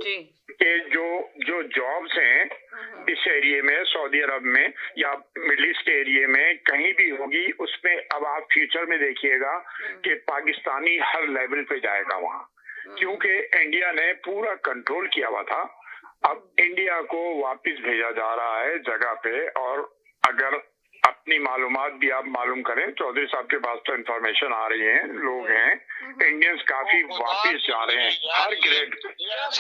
जी। कि जो जॉब्स हैं इस एरिया में, सऊदी अरब में या मिडिल ईस्ट एरिया में कहीं भी होगी, उसमें अब आप फ्यूचर में देखिएगा कि पाकिस्तानी हर लेवल पे जाएगा वहाँ, क्योंकि इंडिया ने पूरा कंट्रोल किया हुआ था। अब इंडिया को वापस भेजा जा रहा है जगह पे, और अगर अपनी मालूमात भी आप मालूम करें, चौधरी साहब के पास तो इन्फॉर्मेशन आ रही है, लोग हैं इंडियंस काफी वापस जा रहे हैं, हर ग्रेड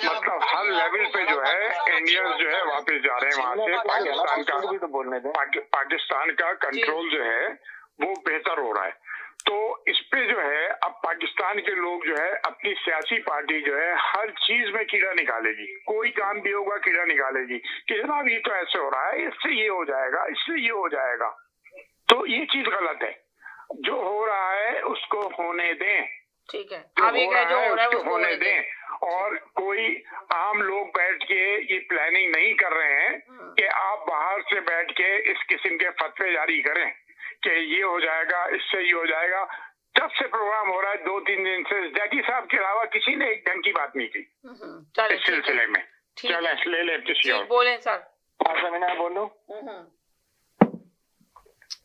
मतलब हर लेवल पे जो है इंडियंस जो है वापस जा रहे हैं वहां से। पाकिस्तान का कंट्रोल जो है वो बेहतर हो रहा है। तो इस पे जो है अब पाकिस्तान के लोग जो है अपनी सियासी पार्टी जो है हर चीज में कीड़ा निकालेगी, कोई काम भी होगा कीड़ा निकालेगी कि जनाब ये तो ऐसे हो रहा है, इससे ये हो जाएगा, इससे ये हो जाएगा। तो ये चीज गलत है, जो हो रहा है उसको होने दें, ठीक है, आप ये जो हो रहा है उसको होने दें। और कोई आम लोग बैठ के ये प्लानिंग नहीं कर रहे हैं कि आप बाहर से बैठ के इस किस्म के फतवे जारी करें कि ये हो जाएगा, इससे ये हो जाएगा। जब से प्रोग्राम हो रहा है 2-3 दिन से जैकी साहब के अलावा किसी ने एक ढंग की बात नहीं की इस सिलसिले में। चले ले ले किसी और बोले सर। मैं बोलूं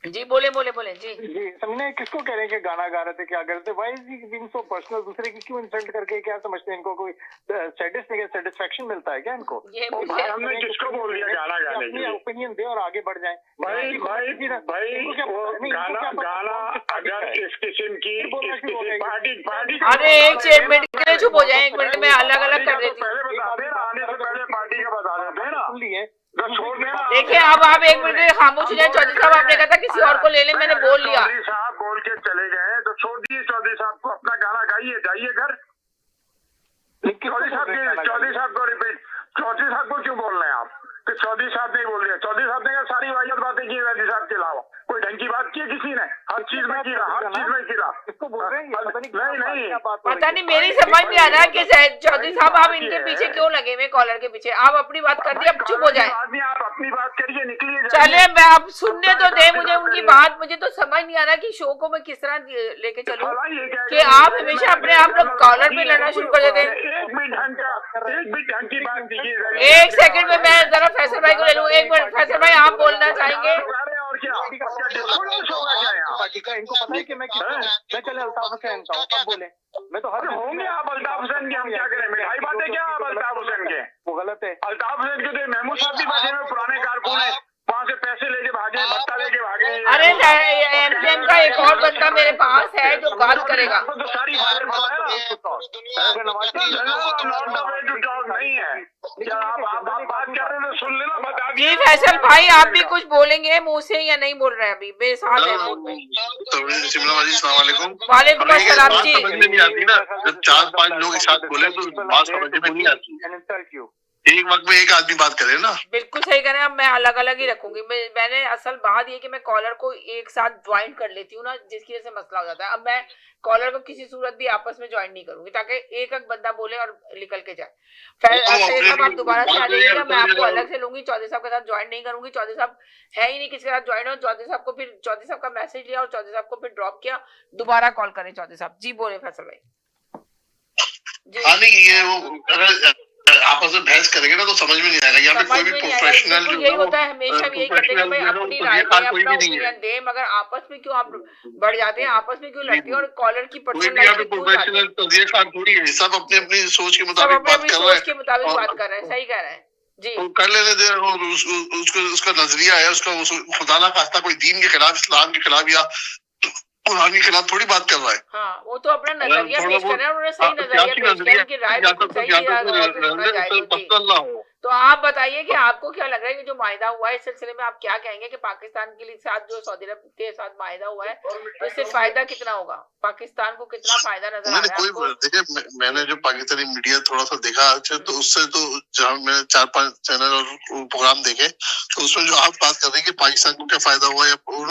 जी, बोले जी जी। समझे किसको कह रहे हैं कि गाना गा रहे थे, क्या कर रहे थे, why is being so personal, दूसरे की क्यों इंसल्ट करके क्या समझते हैं, इनको कोई सेटिस्फेक्शन मिलता है क्या इनको? हमने किसको बोल दिया गाना गाने के लिए? ओपिनियन दे और आगे बढ़ जाए। भाई गाना अगर इस किस्म की पार्टी अरे एक मिनट के लिए चुप हो जाए, 1 मिनट में अलग अलग कर देती हूँ। पहले बता देना, आने से पहले पार्टी का बता देते हैं ना, सुन लिए। देखिए अब आप 1 मिनट खामोश हो जाए। चौधरी साहब आपने कहा था किसी और को ले ले, मैंने बोल लिया। चौधरी साहब बोल के चले गए तो छोड़ दिए चौधरी साहब को, अपना गाना गाइए, जाइए घर। चौधरी साहब को रिपीट, चौधरी साहब को क्यों बोल रहे हैं आप कि चौधरी साहब ने बोल दिया? चौधरी साहब ने सारी वाहियात बातें की चौधरी साहब के अलावा, कोई ढंग की बात की किसी ने? हर चीज में कीड़ा, हर चीज में कीड़ा। इसको बोल रहे हैं नहीं पता नहीं, मेरी समझ नहीं आ रहा कि चौधरी साहब आप इनके पीछे क्यों लगे हुए, कॉलर के पीछे। आप अपनी बात कर दी, अब चुप हो जाए। आप अपनी बात करिए, निकलिए। चले मैं अब सुनने तो दे मुझे उनकी बात। मुझे तो समझ नहीं आ रहा कि शो को मैं किस तरह लेके चलूं कि आप हमेशा अपने आप लोग कॉलर पे लड़ना शुरू कर देते हैं। एक भी ढंग की बात कीजिए। 1 सेकंड में मैं जरा फैसल भाई को ले लूं। 1 मिनट फैसल भाई, आप बोलना चाहेंगे? और क्या इनको पता है कि मैं चले अल्ताफ हुसैन का अब बोले, मैं तो हर होंगे आप अल्ताफ हुसैन के, हम क्या करें? मिठाई बातें क्या आप अल्ताफ हुसैन के? वो गलत है। अल्ताफ हुसैन के तो महमूद साहब भी बैठे हुए पुराने कारकुन है, वहाँ से पैसे लेके भागे, भत्ता लेके भागे। अरे एमकेएम का एक और बंदा मेरे पास है जो बात करेगा। तो सारी बातें नहीं है क्या? आप बात कर रहे हैं, सुन लेना, बता जी फैसल भाई, आप भी कुछ बोलेंगे मुंह से या नहीं बोल रहे हैं? अभी मेरे साथ है। वालेकुम अस्सलाम जी। समझ में नहीं आती ना, जब 4-5 लोग एक साथ बोले तो बात समझ में नहीं आती। एक वक्त में एक आदमी बात करे ना। बिल्कुल सही कह रहे हैं। अब मैं अलग अलग ही रखूंगी। मैंने असल बात ये कि मैं कॉलर को एक साथ ज्वाइन कर लेती हूँ ना, जिसकी वजह से मसला हो जाता है। अब मैं कॉलर को किसी सूरत भी आपस में ज्वाइन नहीं करूंगी ताकि एक बंदा बोले और निकल के जाए। फिर आप दोबारा से आ जाइएगा, मैं आपको अलग से लूंगी। चौधरी साहब के साथ ज्वाइन नहीं करूंगी। चौधरी साहब है ही नहीं किसी के साथ ज्वाइन हो। चौधरी साहब को फिर चौधरी साहब का मैसेज लिया और चौधरी साहब को फिर ड्रॉप किया। दोबारा कॉल करें चौधरी साहब। जी बोले फैसल भाई। ये आपस में बहस करेंगे ना तो समझ में नहीं आएगा। यहाँ पे कोई भी प्रोफेशनल यही होता है, हमेशा भी यही करते हैं भाई, अपनी राय अपना ओपिनियन दे, मगर आपस में क्यों आप बढ़ जाते हैं, आपस में क्यों लड़ते हैं और कॉलर की पर्सनल लाइफ में क्यों जाते हैं? सब अपनी अपनी सोच के मुताबिक बात कर रहे हैं। सही कह रहे हैं जी। तो कर लेने दे, और उसका नजरिया है, उसका खुदा ना खास्ता कोई दीन के खिलाफ, इस्लाम के खिलाफ या कुरान के खिलाफ थोड़ी बात कर रहा है। हाँ, वो तो अपना नजरिया पेश कर रहे हैं, उन्होंने सही नजरिया पेश किया, उनकी राय बिल्कुल सही। तो आप बताइए कि आपको क्या लग रहा है कि जो मायदा हुआ है इस सिलसिले में आप क्या कहेंगे कि पाकिस्तान के लिए साथ जो सऊदी अरब के साथ मायदा हुआ है तो इससे फायदा कितना होगा, पाकिस्तान को कितना फायदा नजर आ रहा है? देखिए, मैंने जो पाकिस्तानी मीडिया थोड़ा सा देखा तो उससे तो जहाँ मैंने 4-5 चैनल और प्रोग्राम देखे तो उसमें जो आप बात कर रहे हैं कि पाकिस्तान को क्या फायदा हुआ या